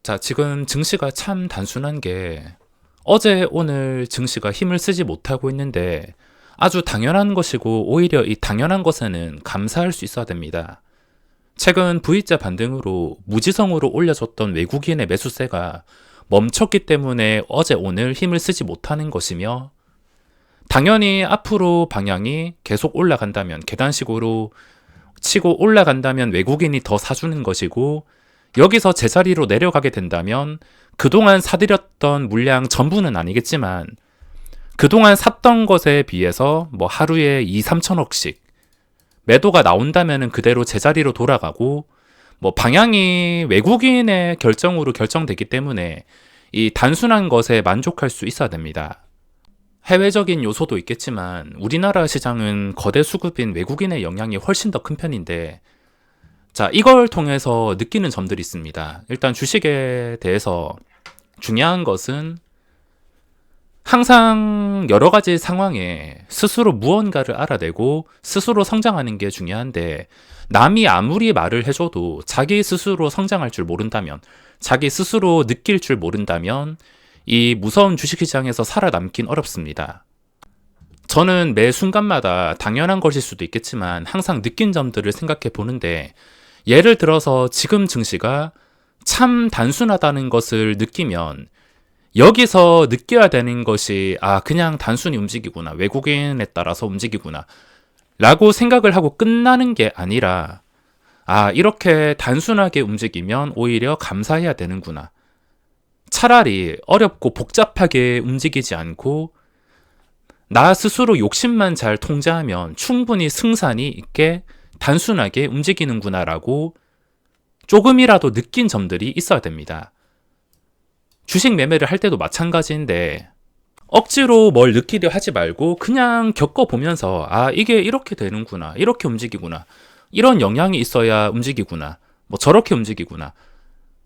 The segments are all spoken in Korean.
자, 지금 증시가 참 단순한 게 어제 오늘 증시가 힘을 쓰지 못하고 있는데 아주 당연한 것이고 오히려 이 당연한 것에는 감사할 수 있어야 됩니다. 최근 V자 반등으로 무지성으로 올려줬던 외국인의 매수세가 멈췄기 때문에 어제 오늘 힘을 쓰지 못하는 것이며 당연히 앞으로 방향이 계속 올라간다면 계단식으로 치고 올라간다면 외국인이 더 사주는 것이고 여기서 제자리로 내려가게 된다면 그동안 사들였던 물량 전부는 아니겠지만 그동안 샀던 것에 비해서 뭐 하루에 2, 3천억씩 매도가 나온다면 그대로 제자리로 돌아가고 뭐 방향이 외국인의 결정으로 결정되기 때문에 이 단순한 것에 만족할 수 있어야 됩니다. 해외적인 요소도 있겠지만 우리나라 시장은 거대 수급인 외국인의 영향이 훨씬 더 큰 편인데 자, 이걸 통해서 느끼는 점들이 있습니다. 일단 주식에 대해서 중요한 것은 항상 여러 가지 상황에 스스로 무언가를 알아내고 스스로 성장하는 게 중요한데 남이 아무리 말을 해줘도 자기 스스로 성장할 줄 모른다면 자기 스스로 느낄 줄 모른다면 이 무서운 주식시장에서 살아남긴 어렵습니다. 저는 매 순간마다 당연한 것일 수도 있겠지만 항상 느낀 점들을 생각해 보는데 예를 들어서 지금 증시가 참 단순하다는 것을 느끼면 여기서 느껴야 되는 것이 그냥 단순히 움직이구나, 외국인에 따라서 움직이구나 라고 생각을 하고 끝나는 게 아니라 이렇게 단순하게 움직이면 오히려 감사해야 되는구나, 차라리 어렵고 복잡하게 움직이지 않고 나 스스로 욕심만 잘 통제하면 충분히 승산이 있게 단순하게 움직이는구나 라고 조금이라도 느낀 점들이 있어야 됩니다. 주식 매매를 할 때도 마찬가지인데 억지로 뭘 느끼려 하지 말고 그냥 겪어보면서 이게 이렇게 되는구나, 이렇게 움직이구나, 이런 영향이 있어야 움직이구나, 뭐 저렇게 움직이구나,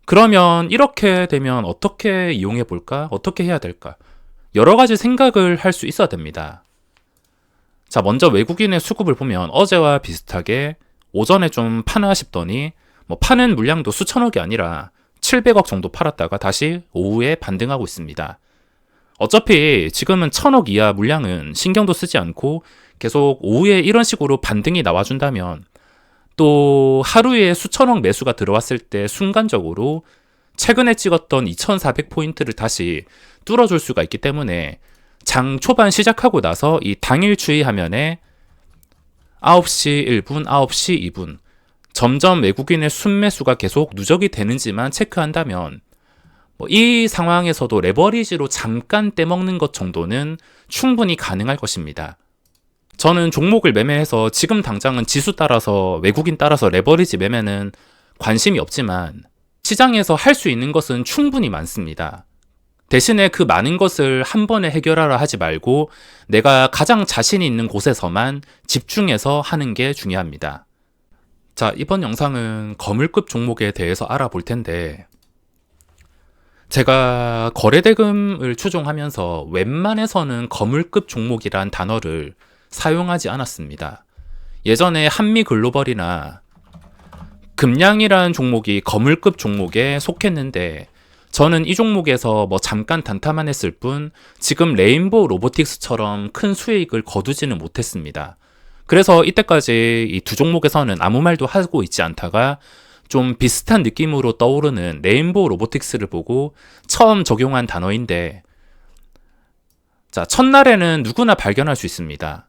그러면 이렇게 되면 어떻게 이용해 볼까, 어떻게 해야 될까, 여러 가지 생각을 할 수 있어야 됩니다. 자, 먼저 외국인의 수급을 보면 어제와 비슷하게 오전에 좀 파나 싶더니 뭐 파는 물량도 수천억이 아니라 700억 정도 팔았다가 다시 오후에 반등하고 있습니다. 어차피 지금은 1000억 이하 물량은 신경도 쓰지 않고 계속 오후에 이런 식으로 반등이 나와준다면 또 하루에 수천억 매수가 들어왔을 때 순간적으로 최근에 찍었던 2400포인트를 다시 뚫어줄 수가 있기 때문에 장 초반 시작하고 나서 이 당일 추이 화면에 9시 1분, 9시 2분 점점 외국인의 순매수가 계속 누적이 되는지만 체크한다면 이 상황에서도 레버리지로 잠깐 떼먹는 것 정도는 충분히 가능할 것입니다. 저는 종목을 매매해서 지금 당장은 지수 따라서 외국인 따라서 레버리지 매매는 관심이 없지만 시장에서 할 수 있는 것은 충분히 많습니다. 대신에 그 많은 것을 한 번에 해결하라 하지 말고 내가 가장 자신이 있는 곳에서만 집중해서 하는 게 중요합니다. 자, 이번 영상은 거물급 종목에 대해서 알아볼 텐데 제가 거래대금을 추종하면서 웬만해서는 거물급 종목이란 단어를 사용하지 않았습니다. 예전에 한미글로벌이나 금양이라는 종목이 거물급 종목에 속했는데 저는 이 종목에서 뭐 잠깐 단타만 했을 뿐 지금 레인보우 로보틱스처럼 큰 수익을 거두지는 못했습니다. 그래서 이때까지 이 두 종목에서는 아무 말도 하고 있지 않다가 좀 비슷한 느낌으로 떠오르는 레인보우 로보틱스를 보고 처음 적용한 단어인데 자, 첫날에는 누구나 발견할 수 있습니다.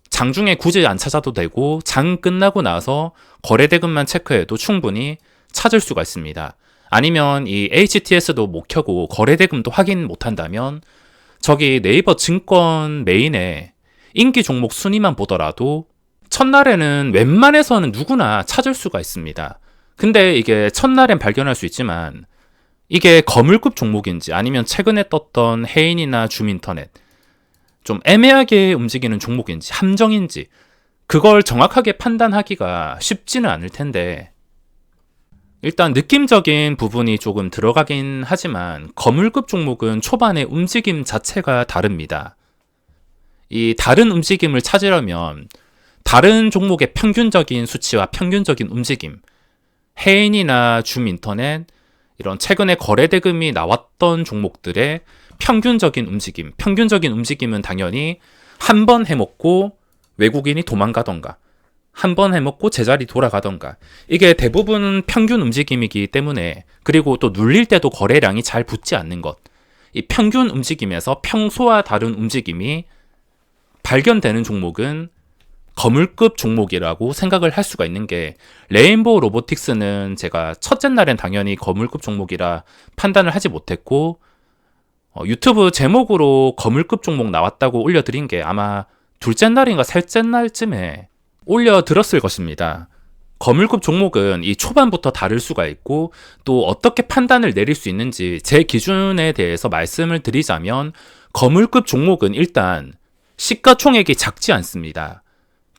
장중에 굳이 안 찾아도 되고 장 끝나고 나서 거래대금만 체크해도 충분히 찾을 수가 있습니다. 아니면 이 HTS도 못 켜고 거래대금도 확인 못한다면 저기 네이버 증권 메인에 인기 종목 순위만 보더라도 첫날에는 웬만해서는 누구나 찾을 수가 있습니다. 근데 이게 첫날엔 발견할 수 있지만 이게 거물급 종목인지 아니면 최근에 떴던 해인이나 줌인터넷 좀 애매하게 움직이는 종목인지 함정인지 그걸 정확하게 판단하기가 쉽지는 않을 텐데 일단 느낌적인 부분이 조금 들어가긴 하지만 거물급 종목은 초반에 움직임 자체가 다릅니다. 이 다른 움직임을 찾으려면 다른 종목의 평균적인 수치와 평균적인 움직임, 해인이나 줌인터넷, 이런 최근에 거래 대금이 나왔던 종목들의 평균적인 움직임은 당연히 한 번 해먹고 외국인이 도망가던가, 한 번 해먹고 제자리 돌아가던가, 이게 대부분 평균 움직임이기 때문에, 그리고 또 눌릴 때도 거래량이 잘 붙지 않는 것, 이 평균 움직임에서 평소와 다른 움직임이 발견되는 종목은 거물급 종목이라고 생각을 할 수가 있는 게, 레인보우 로보틱스는 제가 첫째 날엔 당연히 거물급 종목이라 판단을 하지 못했고, 유튜브 제목으로 거물급 종목 나왔다고 올려드린 게 아마 둘째 날인가 셋째 날쯤에 올려드렸을 것입니다. 거물급 종목은 이 초반부터 다를 수가 있고, 또 어떻게 판단을 내릴 수 있는지 제 기준에 대해서 말씀을 드리자면, 거물급 종목은 일단 시가총액이 작지 않습니다.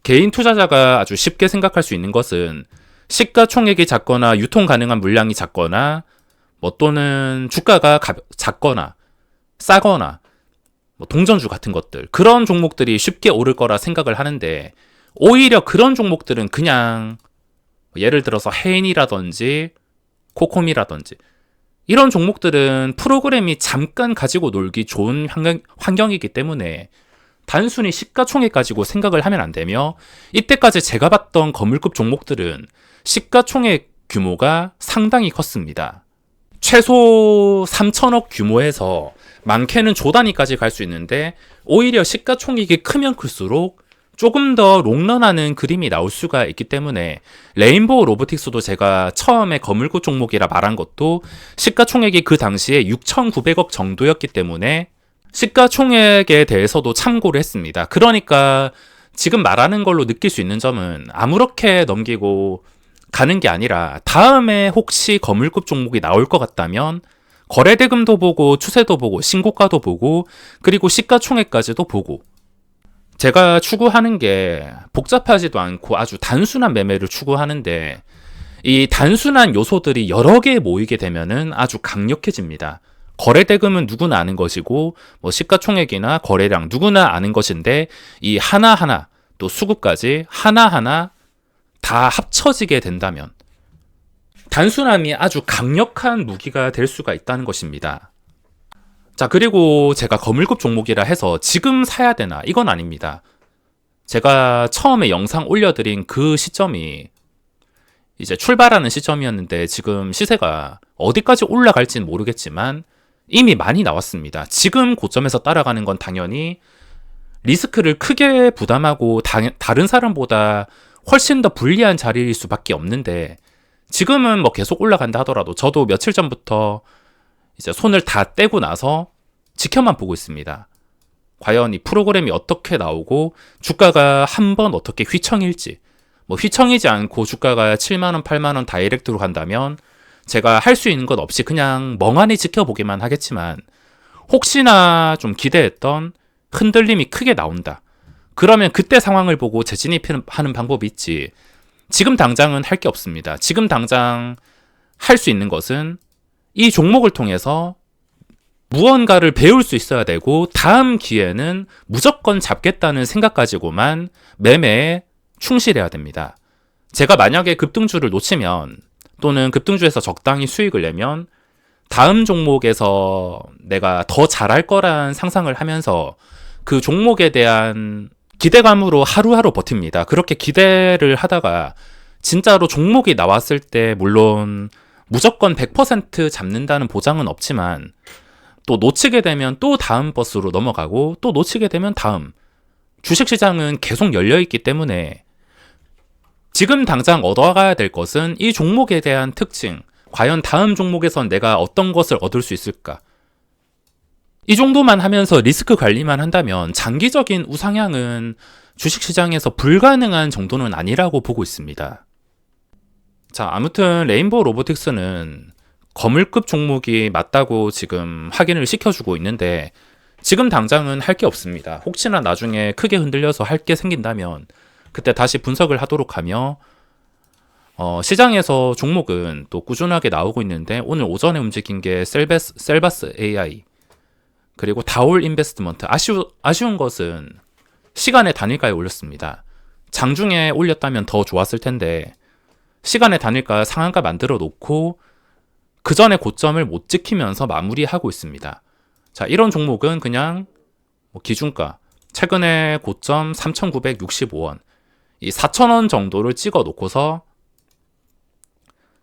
개인 투자자가 아주 쉽게 생각할 수 있는 것은 시가총액이 작거나 유통 가능한 물량이 작거나, 또는 주가가 작거나 싸거나, 동전주 같은 것들, 그런 종목들이 쉽게 오를 거라 생각을 하는데, 오히려 그런 종목들은 그냥 예를 들어서 해인이라든지 코콤이라든지 이런 종목들은 프로그램이 잠깐 가지고 놀기 좋은 환경이기 때문에 단순히 시가총액 가지고 생각을 하면 안 되며, 이때까지 제가 봤던 거물급 종목들은 시가총액 규모가 상당히 컸습니다. 최소 3천억 규모에서 많게는 조 단위까지 갈 수 있는데, 오히려 시가총액이 크면 클수록 조금 더 롱런하는 그림이 나올 수가 있기 때문에, 레인보우 로보틱스도 제가 처음에 거물급 종목이라 말한 것도 시가총액이 그 당시에 6,900억 정도였기 때문에 시가총액에 대해서도 참고를 했습니다. 그러니까 지금 말하는 걸로 느낄 수 있는 점은 아무렇게 넘기고 가는 게 아니라, 다음에 혹시 거물급 종목이 나올 것 같다면 거래대금도 보고 추세도 보고 신고가도 보고 그리고 시가총액까지도 보고, 제가 추구하는 게 복잡하지도 않고 아주 단순한 매매를 추구하는데, 이 단순한 요소들이 여러 개 모이게 되면은 아주 강력해집니다. 거래대금은 누구나 아는 것이고, 시가총액이나 거래량 누구나 아는 것인데, 이 하나하나 또 수급까지 하나하나 다 합쳐지게 된다면 단순함이 아주 강력한 무기가 될 수가 있다는 것입니다. 자, 그리고 제가 거물급 종목이라 해서 지금 사야 되나, 이건 아닙니다. 제가 처음에 영상 올려드린 그 시점이 이제 출발하는 시점이었는데, 지금 시세가 어디까지 올라갈지는 모르겠지만 이미 많이 나왔습니다. 지금 고점에서 따라가는 건 당연히 리스크를 크게 부담하고 다른 사람보다 훨씬 더 불리한 자리일 수밖에 없는데, 지금은 계속 올라간다 하더라도 저도 며칠 전부터 이제 손을 다 떼고 나서 지켜만 보고 있습니다. 과연 이 프로그램이 어떻게 나오고 주가가 한번 어떻게 휘청일지, 휘청이지 않고 주가가 7만원, 8만원 다이렉트로 간다면 제가 할 수 있는 것 없이 그냥 멍하니 지켜보기만 하겠지만, 혹시나 좀 기대했던 흔들림이 크게 나온다, 그러면 그때 상황을 보고 재진입하는 방법이 있지, 지금 당장은 할 게 없습니다. 지금 당장 할 수 있는 것은 이 종목을 통해서 무언가를 배울 수 있어야 되고, 다음 기회는 무조건 잡겠다는 생각 가지고만 매매에 충실해야 됩니다. 제가 만약에 급등주를 놓치면, 또는 급등주에서 적당히 수익을 내면, 다음 종목에서 내가 더 잘할 거란 상상을 하면서 그 종목에 대한 기대감으로 하루하루 버팁니다. 그렇게 기대를 하다가 진짜로 종목이 나왔을 때, 물론 무조건 100% 잡는다는 보장은 없지만, 또 놓치게 되면 또 다음 버스로 넘어가고, 또 놓치게 되면 다음. 주식시장은 계속 열려있기 때문에 지금 당장 얻어가야 될 것은 이 종목에 대한 특징, 과연 다음 종목에선 내가 어떤 것을 얻을 수 있을까, 이 정도만 하면서 리스크 관리만 한다면 장기적인 우상향은 주식시장에서 불가능한 정도는 아니라고 보고 있습니다. 자, 아무튼 레인보우 로보틱스는 거물급 종목이 맞다고 지금 확인을 시켜주고 있는데, 지금 당장은 할 게 없습니다. 혹시나 나중에 크게 흔들려서 할 게 생긴다면 그때 다시 분석을 하도록 하며, 시장에서 종목은 또 꾸준하게 나오고 있는데, 오늘 오전에 움직인 게 셀바스 AI, 그리고 다올 인베스트먼트. 아쉬운 것은 시간의 단일가에 올렸습니다. 장중에 올렸다면 더 좋았을 텐데, 시간의 단일가 상한가 만들어 놓고 그 전에 고점을 못 지키면서 마무리하고 있습니다. 자, 이런 종목은 그냥 기준가, 최근에 고점 3,965원, 이 4,000원 정도를 찍어 놓고서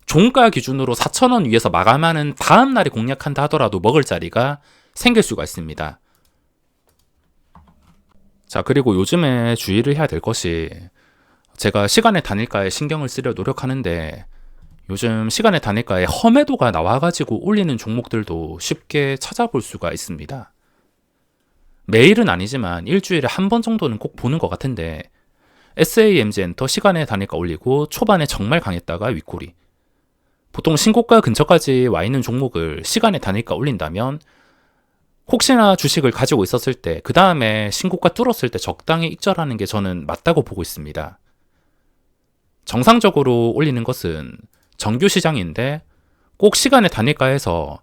종가 기준으로 4,000원 위에서 마감하는 다음 날에 공략한다 하더라도 먹을 자리가 생길 수가 있습니다. 자, 그리고 요즘에 주의를 해야 될 것이, 제가 시간의 단일가에 신경을 쓰려 노력하는데 요즘 시간의 단일가에 험해도가 나와가지고 올리는 종목들도 쉽게 찾아볼 수가 있습니다. 매일은 아니지만 일주일에 한 번 정도는 꼭 보는 것 같은데, SAMG 엔터 시간의 단일가 올리고 초반에 정말 강했다가 윗꼬리, 보통 신고가 근처까지 와 있는 종목을 시간의 단일가 올린다면 혹시나 주식을 가지고 있었을 때 그 다음에 신고가 뚫었을 때 적당히 익절하는 게 저는 맞다고 보고 있습니다. 정상적으로 올리는 것은 정규 시장인데 꼭 시간의 단일가에서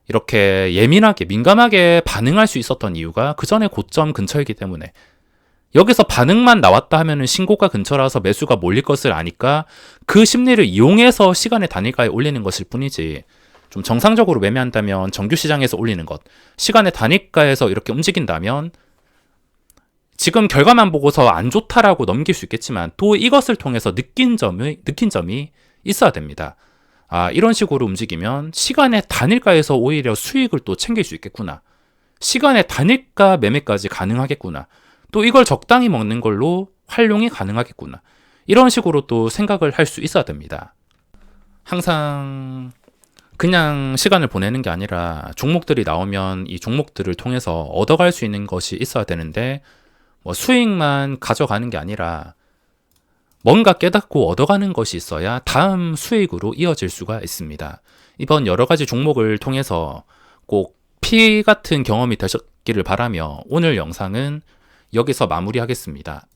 이렇게 예민하게 민감하게 반응할 수 있었던 이유가 그 전에 고점 근처이기 때문에, 여기서 반응만 나왔다 하면은 신고가 근처라서 매수가 몰릴 것을 아니까 그 심리를 이용해서 시간의 단일가에 올리는 것일 뿐이지, 좀 정상적으로 매매한다면 정규 시장에서 올리는 것, 시간의 단일가에서 이렇게 움직인다면 지금 결과만 보고서 안 좋다라고 넘길 수 있겠지만 또 이것을 통해서 느낀 점이 있어야 됩니다. 아, 이런 식으로 움직이면 시간의 단일가에서 오히려 수익을 또 챙길 수 있겠구나. 시간의 단일가 매매까지 가능하겠구나. 또 이걸 적당히 먹는 걸로 활용이 가능하겠구나. 이런 식으로 또 생각을 할 수 있어야 됩니다. 항상 그냥 시간을 보내는 게 아니라 종목들이 나오면 이 종목들을 통해서 얻어갈 수 있는 것이 있어야 되는데, 수익만 가져가는 게 아니라 뭔가 깨닫고 얻어가는 것이 있어야 다음 수익으로 이어질 수가 있습니다. 이번 여러 가지 종목을 통해서 꼭 피 같은 경험이 되셨기를 바라며 오늘 영상은 여기서 마무리하겠습니다.